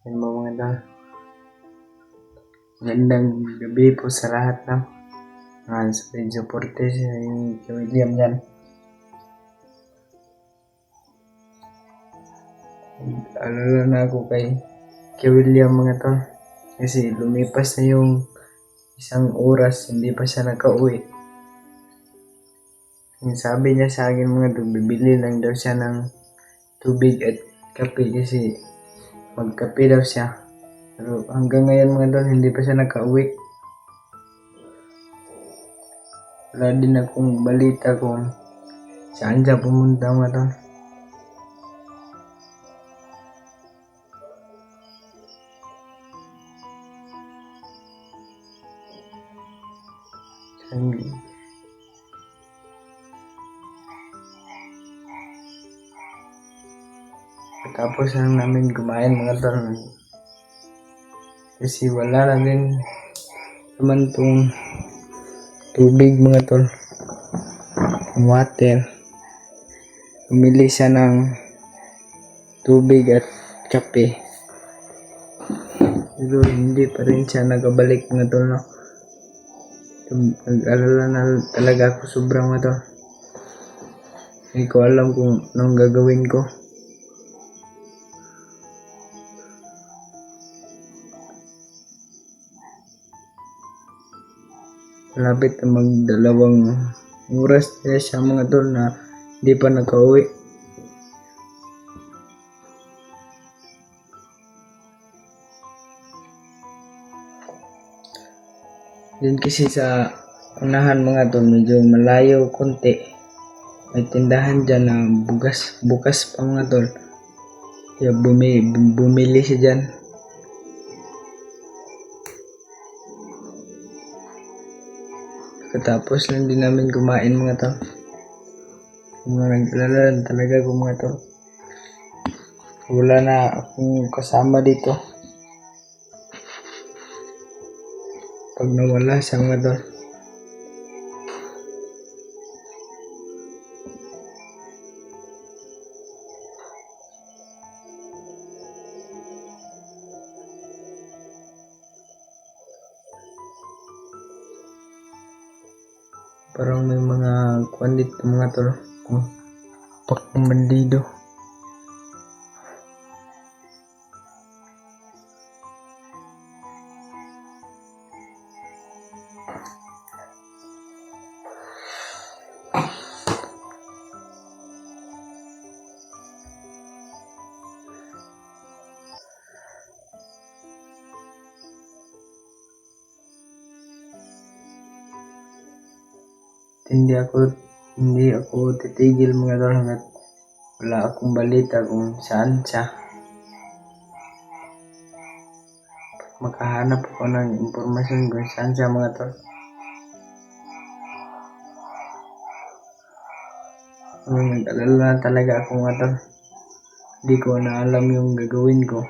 Yan mo mga idol. Magandang gabi po sa lahat, no? Sa video porte si William yan. Alala na ako kay William mga to. Kasi lumipas na yung isang oras, hindi pa siya nakauwi. Sabi niya sa akin mga to, bibili lang daw siya ng tubig at kape kasi magkape daw siya. Pero hanggang ngayon mga to, hindi pa siya nakauwi. Wala din akong balita kung saan siya pumunta mga to. Tapos lang namin kumain mga tol. Kasi wala na din naman tong tubig mga tol. Water. Bumili siya ng tubig at kape. Pero hindi pa rin siya nakabalik mga tol, no? Nag-alala na talaga ako sobrang mga tol. Hindi ko alam kung anong gagawin ko. Malapit na magdalawang oras na siya mga tol na hindi pa nakauwi. Yun kasi sa unahan mga tol, medyo malayo konti. May tindahan dyan na bukas pa mga tol. Kaya bumili siya dyan. Katapos lang din namin kumain mga tol. Nag-alala talaga ko mga tol. Wala na akong kasama dito. Pag nawala siya mga tol. Parang may mga kuwan dito mga tol. Pakong bandido. Hindi ako titigil mga tol hanggat wala akong balita kung saan siya. Makahanap ako ng impormasyon kung saan siya mga tol. Nag-alala talaga ako mga tol. Hindi ko na alam yung gagawin ko.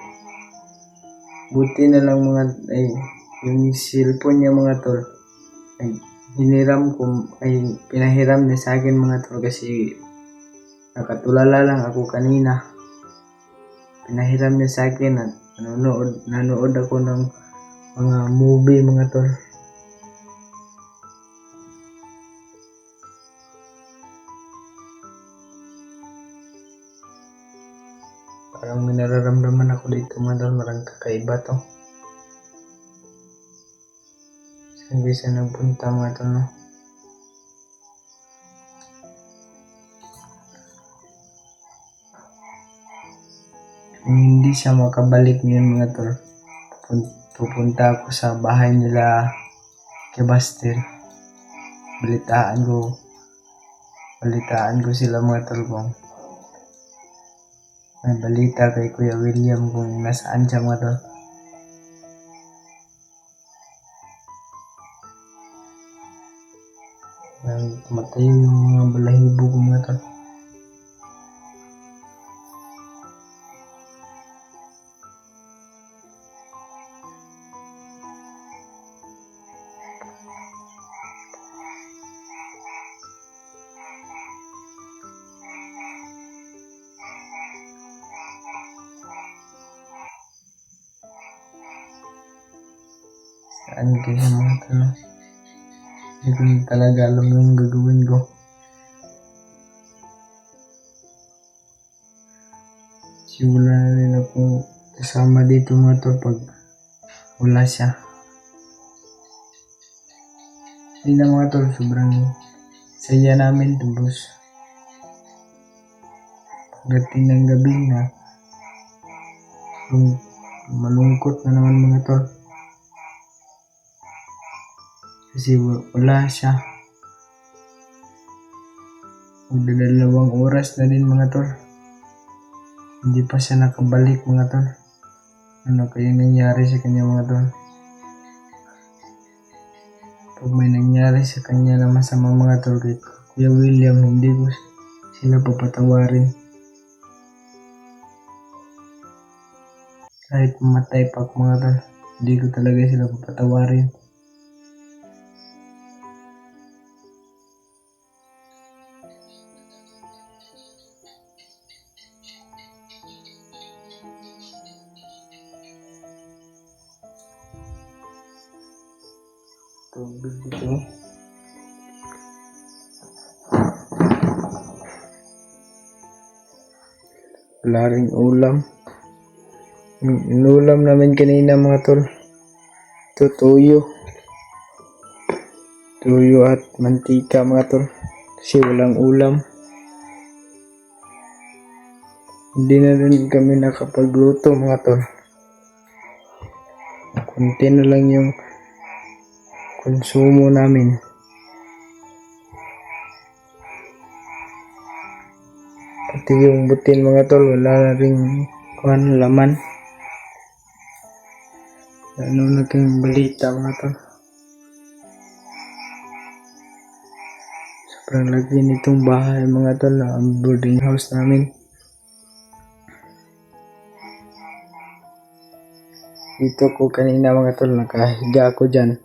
Buti na lang yung cellphone niya mga tol. Pinahiram niya sa akin mga tol kasi nakatulala lang ako kanina. Pinahiram niya sa akin at nanood ako ng mga movie mga tol. Parang may nararamdaman ako dito mga tol, marang kakaiba to. Hindi siya nagpunta mga tol, no? Kung hindi siya makabalik ngayon mga tol, pupunta ako sa bahay nila kay Buster. Balitaan ko sila mga tol kung may balita kay Kuya William kung nasaan siya mga tol. Tumatayo yung mga balahibo ko mga tol. Saan kaya mga tol? Hindi ko na talaga alam yung gagawin ko. Kasi wala na rin ako kasama dito mga tol pag wala siya. Hindi na mga tol, sobrang saya namin. Tapos pagdating ng gabi na malungkot na naman mga tol. Kasi wala siya. Magdadalawang oras na din mga tol. Hindi pa siya nakabalik mga tol. Ano kaya nangyari sa kanya mga tol? Pag may nangyari sa kanya na masama mga tol kay Kuya William, hindi ko sila papatawarin. Kahit mamatay pa ako mga tol, hindi ko talaga sila papatawarin. Tubig dito. Wala ring ulam. Yung inulam namin kanina mga tol. Ito tuyo. Tuyo at mantika mga tol. Kasi walang ulam. Hindi na rin kami nakapagluto mga tol. Kunti na lang yung konsumo namin. Pati yung butin mga tol, wala na rin laman. Ano naging balita mga tol? Sobrang laki nitong bahay mga tol na boarding house namin. Dito ko kanina mga tol, nakahiga ako dyan.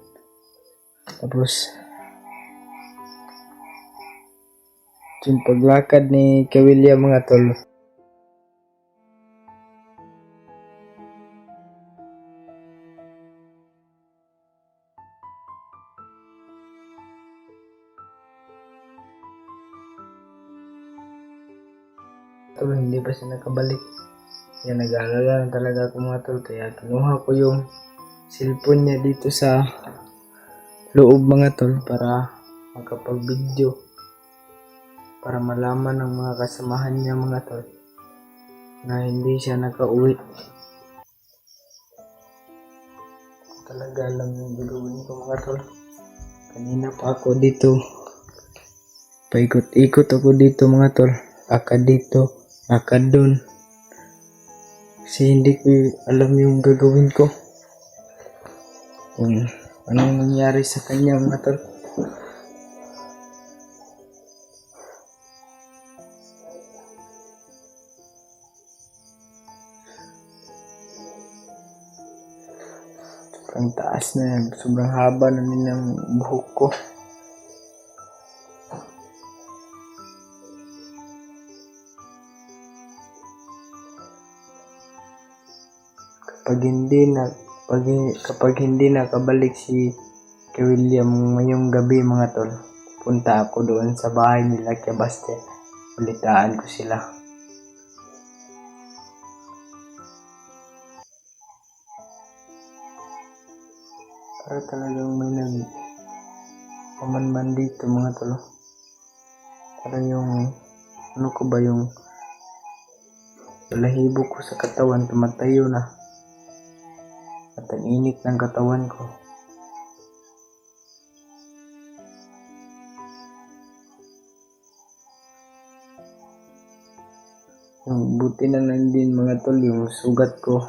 Tapos yung paglakad ni Kawilya mga tol, hindi pa siya nakabalik. Yan, nag-aalala na talaga ako mga tol, kaya kinuha ko yung cellphone niya dito sa loob mga tol para makapag-video, para malaman ng mga kasamahan niya mga tol na hindi siya nakauwi. Talaga alam yung gagawin ko mga tol. Kanina pa ako dito, paikot-ikot ako dito mga tol, akad dito, akad doon, kasi hindi ko alam yung gagawin ko, kung anong nangyari sa kanya mga tol. Sobrang taas na yan, sobrang haba na din ng buhok ko. Kapag hindi nakabalik si William ngayong gabi mga tol, punta ako doon sa bahay nila kay Baste. Ulitaan ko sila. Para talagang may pamanman dito mga tol. Para yung ano ko ba, yung balahibo ko sa katawan tumatayo na. At ang init ng katawan ko. Yung buti na lang din mga tol, yung sugat ko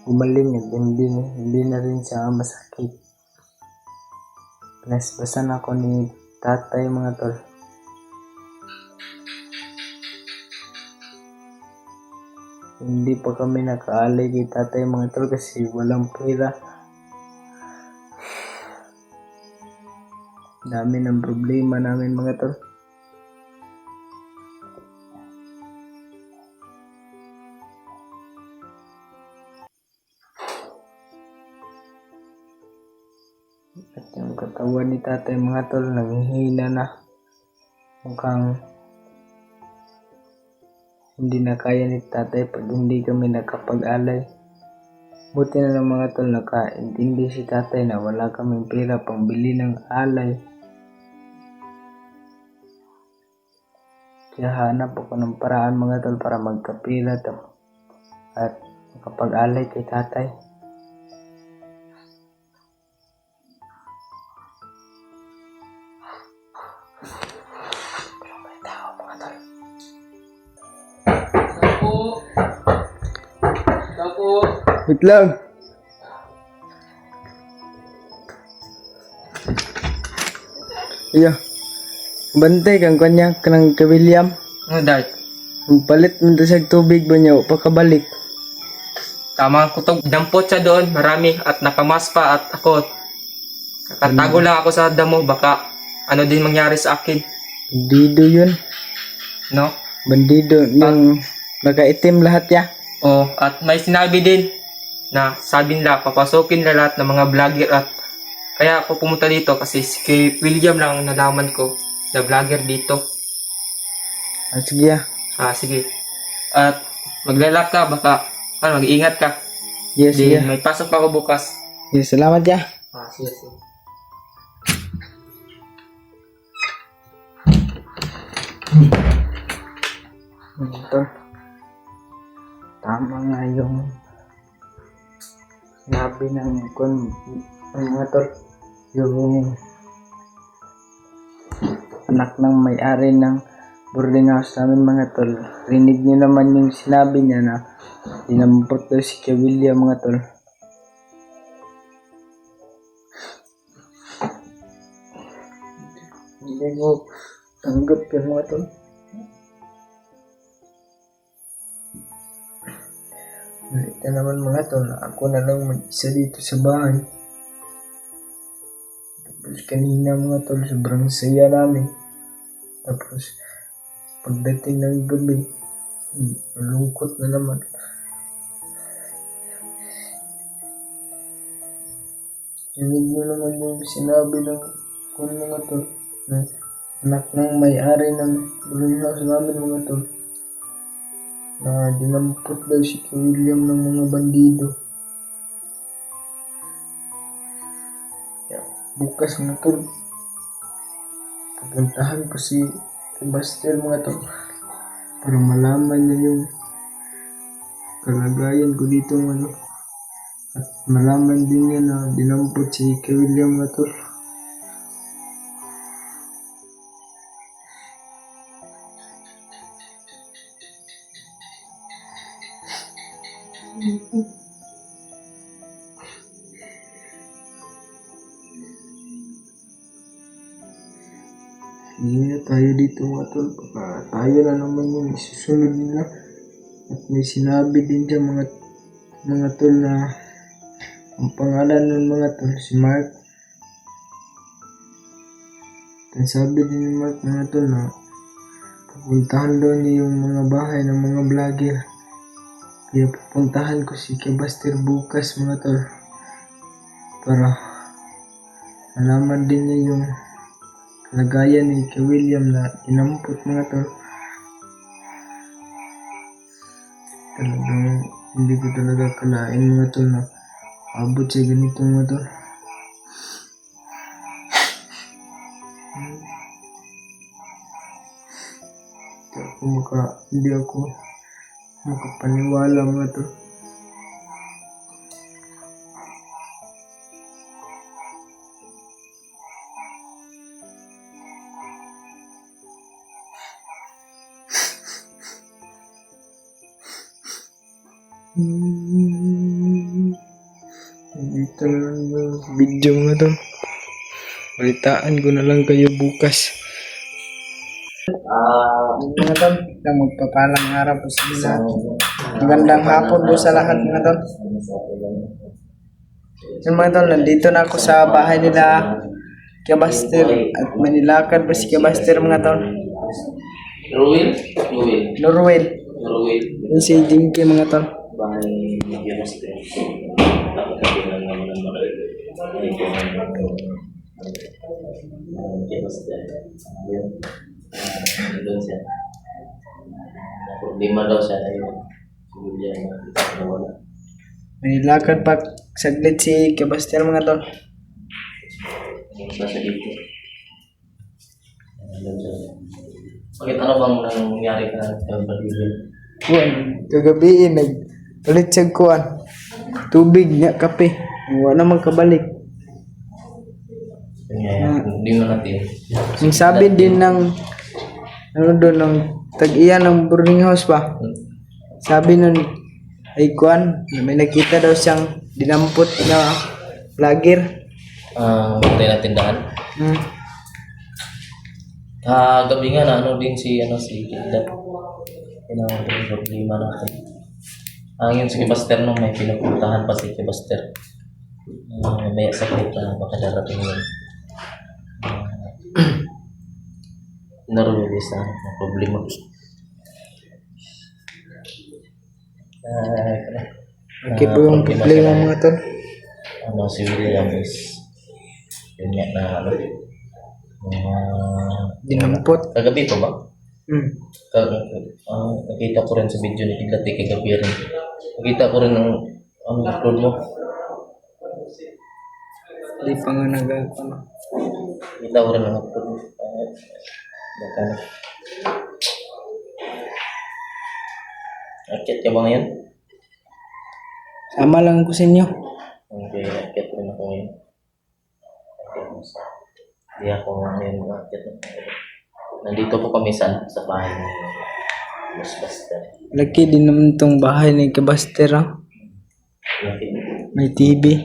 gumaling at hindi na rin siya masakit. Pinasbasan ako ni tatay mga tol. Hindi pa kami nakaalay kay tatay mga tol kasi walang pera. Dami ng problema namin mga tol. At yung katawan ni tatay mga tol, nanghihina na. Mukhang hindi na kaya ni tatay pag hindi kami nakapag-alay. Buti na lang mga tol, nakaintindi si tatay na wala kaming pera pambili ng alay. Kaya hanap ako ng paraan mga tol para magkapira at makapag-alay kay tatay. Wait lang. Iya. Bantay kang kanya kanang ka William. Ano dahil? Palit mo sa tubig ba niya pagkabalik. Tama ko to. Dampot siya doon. Marami. At nakamas pa. At ako. Nakatago lang ako sa damo. Baka ano din mangyari sa akin. Bandido yun. No? Bandido. Yung nakaitim lahat ya. Oh, at may sinabi din na sabi nila papasukin nila lahat ng mga vlogger at kaya ako pumunta dito kasi si kay William lang ang nalaman ko na vlogger dito. Sige ya. Sige. At maglalak ka baka mag-iingat ka. Yes, Di, yeah. may pasok pa ako bukas. Yes, salamat ya. Sige, sige. Ito. Tama nga yung sinabi ng mga tol, yung anak ng may-ari ng boarding house namin mga tol. Rinig nyo naman yung sinabi niya na dinampot daw si Kuya William mga tol. Hindi ko tanggap yung mga tol. Ito naman mga tol, ako na lang mag-isa dito sa bahay. Tapos kanina mga tol, sobrang saya namin. Tapos pagdating ng gabi, malungkot na naman. Rinig mo naman yung sinabi ng mga tol, na anak ng may-ari ng boarding house namin mga tol. Na dinampot daw si Kuya William ng mga bandido. Bukas mga tol, pupuntahan ko si Buster mga tol para malaman niya yung kalagayan ko dito ano. At malaman din niya na dinampot si Kuya William mga tol. Hindi na tayo dito mga tol, baka tayo na naman yung isusunod nila. At may sinabi din dyan mga tol na ang pangalan ng mga tol si Mark. At sabi din ni Mark mga tol na pupuntahan daw niya yung mga bahay ng mga vlogger. Kaya pupuntahan ko si Buster bukas mga tol para malaman din niya yung kalagayan ni Kuya William na dinampot mga tol. Talagang hindi ko talaga kalain mga tol na abot siya ganito mga tol. Hindi ako makapaniwala mga tol. Dito na lang yung video mga tol. Balitaan ko na lang kayo bukas. Mga tol, na magpapalang araw po sa lahat. Magandang hapon po sa lahat mga tol. Yung mga tol, nandito na ako sa bahay nila Kuya Buster at manilakad pa si Kuya Buster mga tol. Norwell. Yung si Jinky mga tol. Bahay ni Kuya Buster. Napakatabi lang naman ang mga Bastian. Yun. Doon siya. Problema daw siya na yun. Siguro yan na wala. May lakad pa saglit si Kebastian mga tol. Nasa dito. Bakit ano bang nangyari ka na pag-ibig? Kuan, kagabi nagpalit siya kuan. Tubig nya kape. Wala naman kabalik. Hindi mo natin. Ang sabi din ng ano doon ng tag-iya ng boarding house pa. Sabi nun ay kuan, may nakita daw siyang dinampot na vlogger. Matay na tindahan. Hmm. Gabi nga na ano din si Kidlat. Yun ang problema natin. Yun si Kibaster nung may pinupuntahan pa si Kibaster. May sakit na baka darating yun. Narulis na problema. Okay po yung problema mga tol. Si William is yun nga na Dinampot. kagabi pa ba? Hmm. Nakita ko rin sa video ni Kidlat kagabi rin. Nakita ko rin ang upload mo. Di pa nga nagkakano. Nakita ko rin ang upload mo. Baka akit ka ba ngayon? Sama lang ko sa inyo. Okay, akit rin ako ngayon. Hindi ako ngayon akit. Nandito po kami sa bahay ni Mas Buster. Laki din naman tong bahay ni Kebaster. Laki. May TV.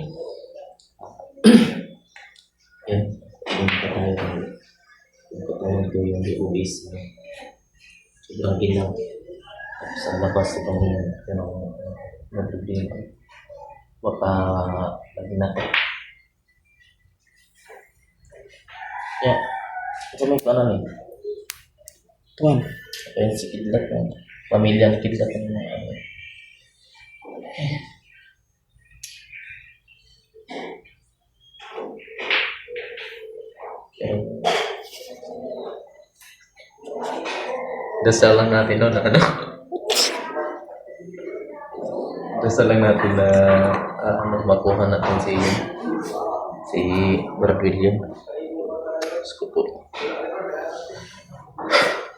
Yan. Yung tayo. Yung katawan ko yung DOS. Sobrang ginaw. Sa labas itong problema. Baka lagi natin. Yeah. Ito may paano eh. Tuan. Kaya si Kidlat. Pamilya ni Kidlat. Dasal lang natin no, na dasal lang natin na makuha natin si Brad William. Skupo.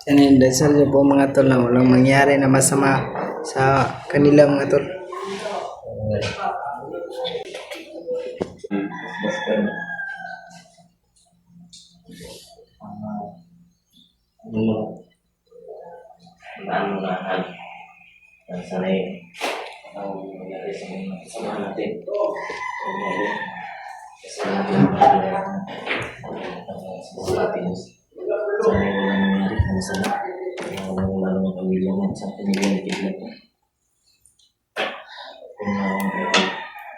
Yan yung dasal niyo po mga tol na walang mangyari na masama sa kanila mga tol. Ano na sanay ang nangyari sa mga kasama natin. Kasi natin sa natin sanay na nangyari ang sana lalo ng pamilya mo sa pamilya ng Kidlat.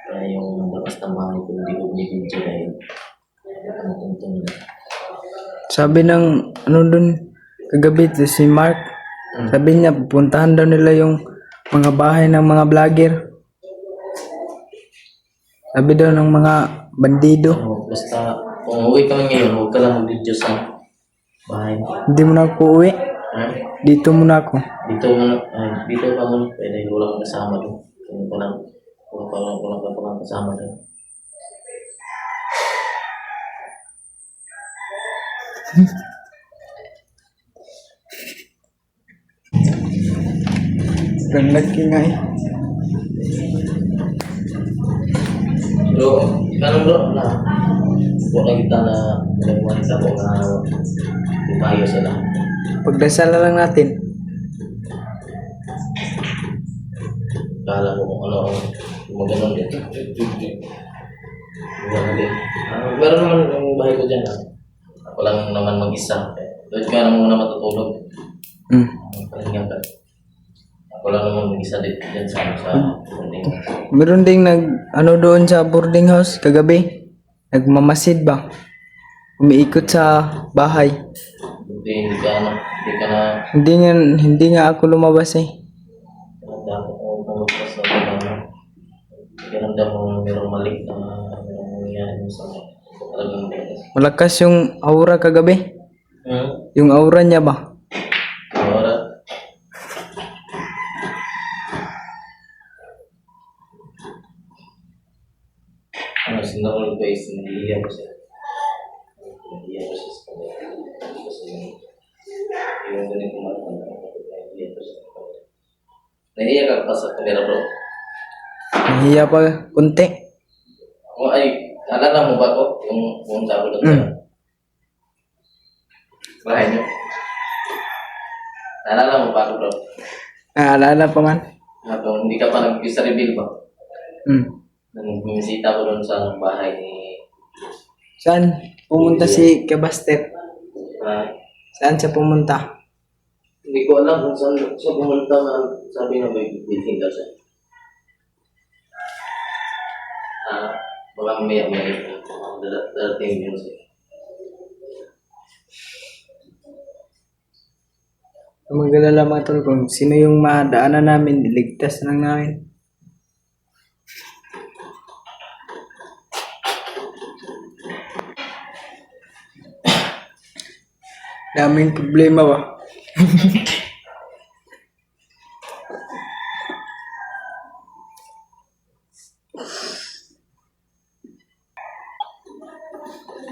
Kaya yung labas ng bahay ko hindi ko binibidyo dahil tuntun na. Sabi ng ano dun kagabi si Mark, sabi niya pupuntahan daw nila yung mga bahay ng mga vlogger. Sabi daw ng mga bandido. Basta kung uwi ka man ngayon, huwag ka lang mag-video sa bahay. Hindi mo na ako uwi. Ha? Dito muna ako. Dito ka muna. Pwede wala kang kasama doon. Kung wala kang kasama doon. Laki nga eh. Bro, ikanong bro na wala kita na nagwan sa kung umayo sila. Pagdasal na lang natin. Kala ko kung ano yung maganon din. Maganon din. Meron naman yung bahay ko dyan. Ako lang naman mag-isa. Doon ka naman muna matutulog. Pahinga ka. Ako lang naman mag-isa dyan sa boarding. Meron ding ano doon sa boarding house kagabi. Nagmamasid ba? Umiikot sa bahay. Hindi ka na Hindi nga ako lumabas eh. pumagpas na kung ano. Kinamdam mo merong mali na merong nangyari mo sa Talagang Malakas yung aura kagabi. Hmm? Yung aura niya ba? Wala. Ano, sinawal ko is nahihiya ko siya. Nahihiya ko siya sa kanya. Kasi yung ganun kumakan, nahihiya ko siya sa kanya. Nahihiya ka pa sa camera bro. Nahiya pa kunti. O ay, naalala mo ba ko? Yung pumunta ko doon sa bahay niyo? Naalala mo ba ko bro? Naalala pa man. Habang hindi ka pa nag-visa reveal ba? Hmm. Nang bumisita ko doon sa bahay ni... Saan pumunta si Kebaster? Ah, Saan siya pumunta? hindi ko alam kung saan siya pumunta na sabi na may meeting daw siya. Baka may darating yun siya. Magalala mga tol kung sino yung madaanan namin, iligtas lang namin. Daming problema ba?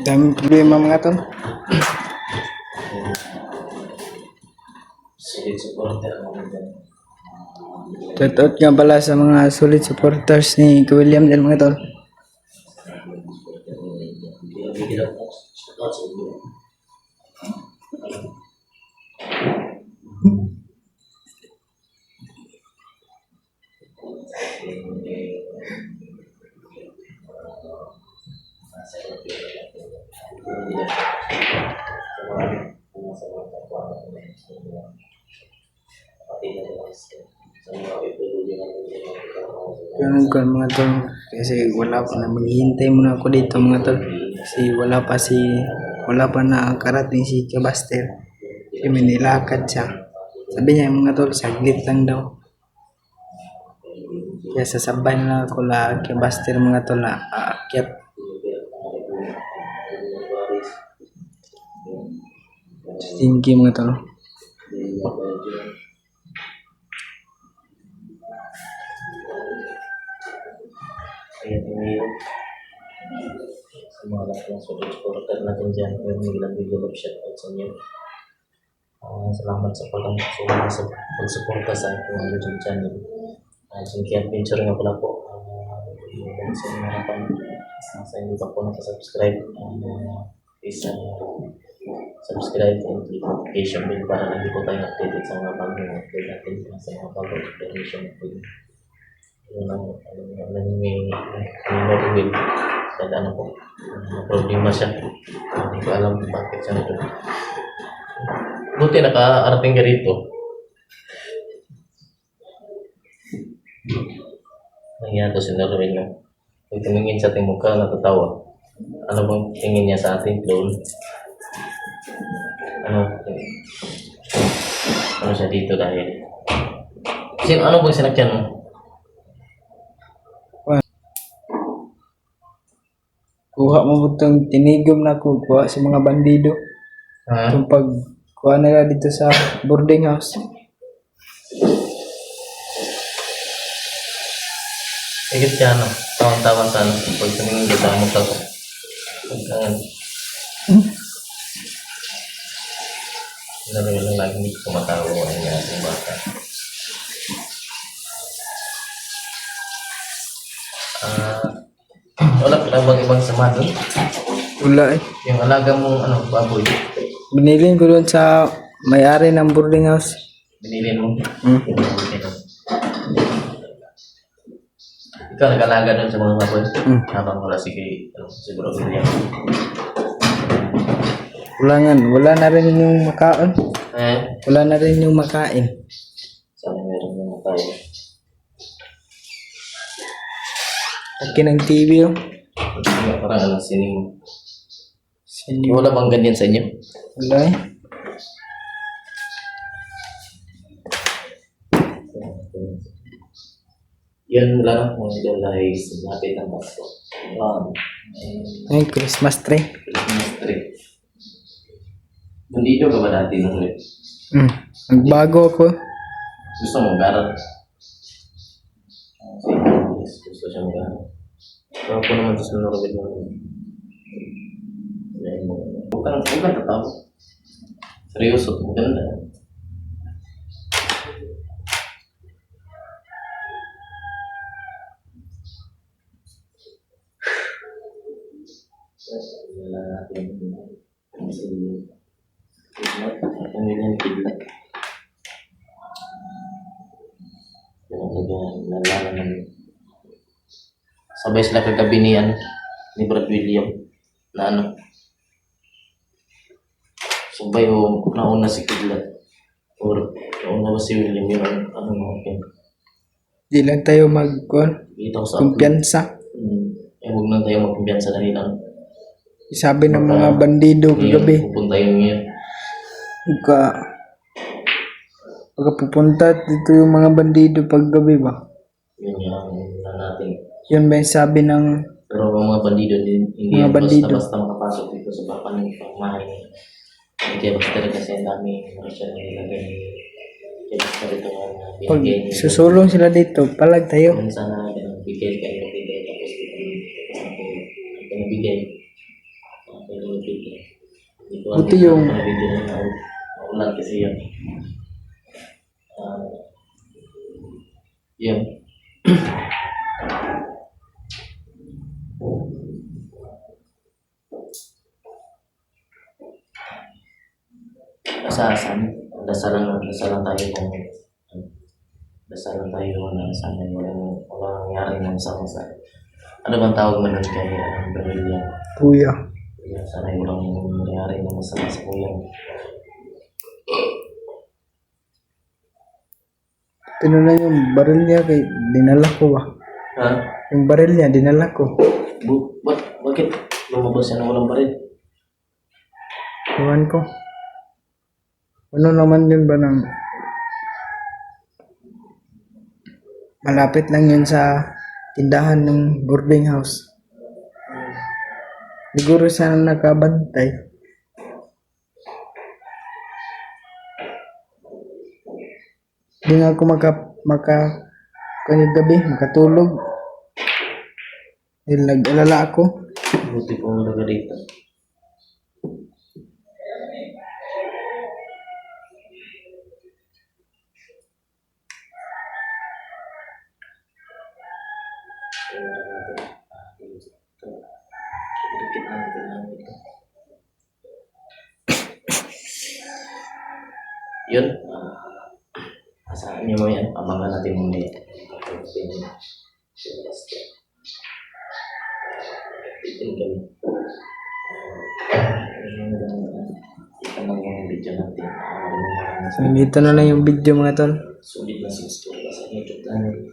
Daming problema mga tol. Solid supporter ako dyan. Shoutout nga pala sa mga solid supporters ni Kuya William dyan mga tol. Bigyan ako sa inyo. Ganun ko mga tol. Kasi wala pa na maghihintay muna ako dito mga tol. Kasi wala pa nakakarating si Kebaster. Kasi may nilakad siya. Sabi niya mga tol, saglit lang daw. Kaya sasabay na ako la Kebaster mga tol na aakyat. Thank you mga tol. Kaya tingin sa mga lahat ng solid supporter natin dyan, yung nilang video love shoutout sa inyo. Salamat sa pagsuporta sa aking YouTube channel. Jinky Adventure nga pala po. Yung sa mga harapan, sa hindi pa po nakasubscribe, please subscribe and click notification bell para hindi po tayo updated sa mga bagong upload natin sa mga bagong information natin. Yun ang may Norwell sa ano po, problema siya. Hindi ko alam kung bakit siya nito. Buti naka-arating ka rito. Nangyari to si Norwell na. Pag tumingin sa ating mukha, natatawa. Ano bang tingin niya sa ating clone? Ano siya dito dahil? Ano bang sinakyan mo? Kuha mo itong tinigom na ko, kuha sa mga bandido. Ha? Itong pag kuha nila dito sa boarding house. Higit siya ano, tawang-tawang sa ano, pag tumingin ka sa mukha ko. Pagkangan. Lalo lang lagi hindi kumatawa ang ating bata. Wala ka lang bang ibang sama doon? Wala eh. Yung alaga mong ano, baboy, Binilin ko doon sa may-ari ng boarding house. binilin mo. Hmm. Ikaw nag-alaga doon sa mga baboy? Hmm. Habang wala si siguro William. Wala na rin yung makain. Wala na rin yung makain. Sana meron naman tayo. Akin ang TV oh. Parang ano, sining. Sino? Wala bang ganyan sa inyo? Wala eh. Yun lang mga idol ay lapit ng Pasko. Ay, Christmas tree. Christmas tree. Nandito ka ba dati nung ulit? Nagbago ako. Gusto mo mag-aral? Gusto siya mag-aral. Pero ako naman gusto na kapit mo. Huwag kang tatawa. Seryoso, maganda. Wala natin. Kasi, ang ganyan kidlat. Yung nalala naman. Sabay sila kagabi ni Brad William na ano. Sabay o nauna si Kidlat. Or nauna ba si William yun ano mga Di lang tayo kita ko sa kumpiyansa. huwag na tayo magkumpiyansa na rin ang Sabi ng mga bandido kagabi. pupunta yun ngayon. Pagka pupunta dito yung mga bandido paggabi ba? Yun yung natin. Yun ba yung sabi ng Pero ang mga bandido hindi Mga yan bandido. basta makapasok dito sa papanin pangmahay. Kaya basta talaga kasi ang dami mga siya na nilagay. Kaya basta ito ang pag binigay. susulong sila dito, palag tayo. Kung sana bigay kayo magbigay tapos pinabigay. Buti yung- Ulan kasi yan. Yan. Dasalan tayo kung dasalan tayo na sana walang nangyari ng sama sa ano bang tawag mo nun kay Berlin? Kuya. Sana walang nangyari ng masama sa kuyang. Ito na yung baril niya kay dinala ko ba? Ha? Yung baril niya dinala ko. Bakit lumabas yan ng walang baril? Iwan ko. Ano naman yun ba ng malapit lang yun sa tindahan ng boarding house. Siguro sana nakabantay. Hindi nga ako kanyang gabi, makatulog. Dahil nag-alala ako. Buti po mga dito. Yun. Asaan niyo mo yan? Abangan natin muna yan. Itin kami. Ito lang yung video natin. So, dito na lang yung video mga tol. Sulit na 6 sa YouTube channel.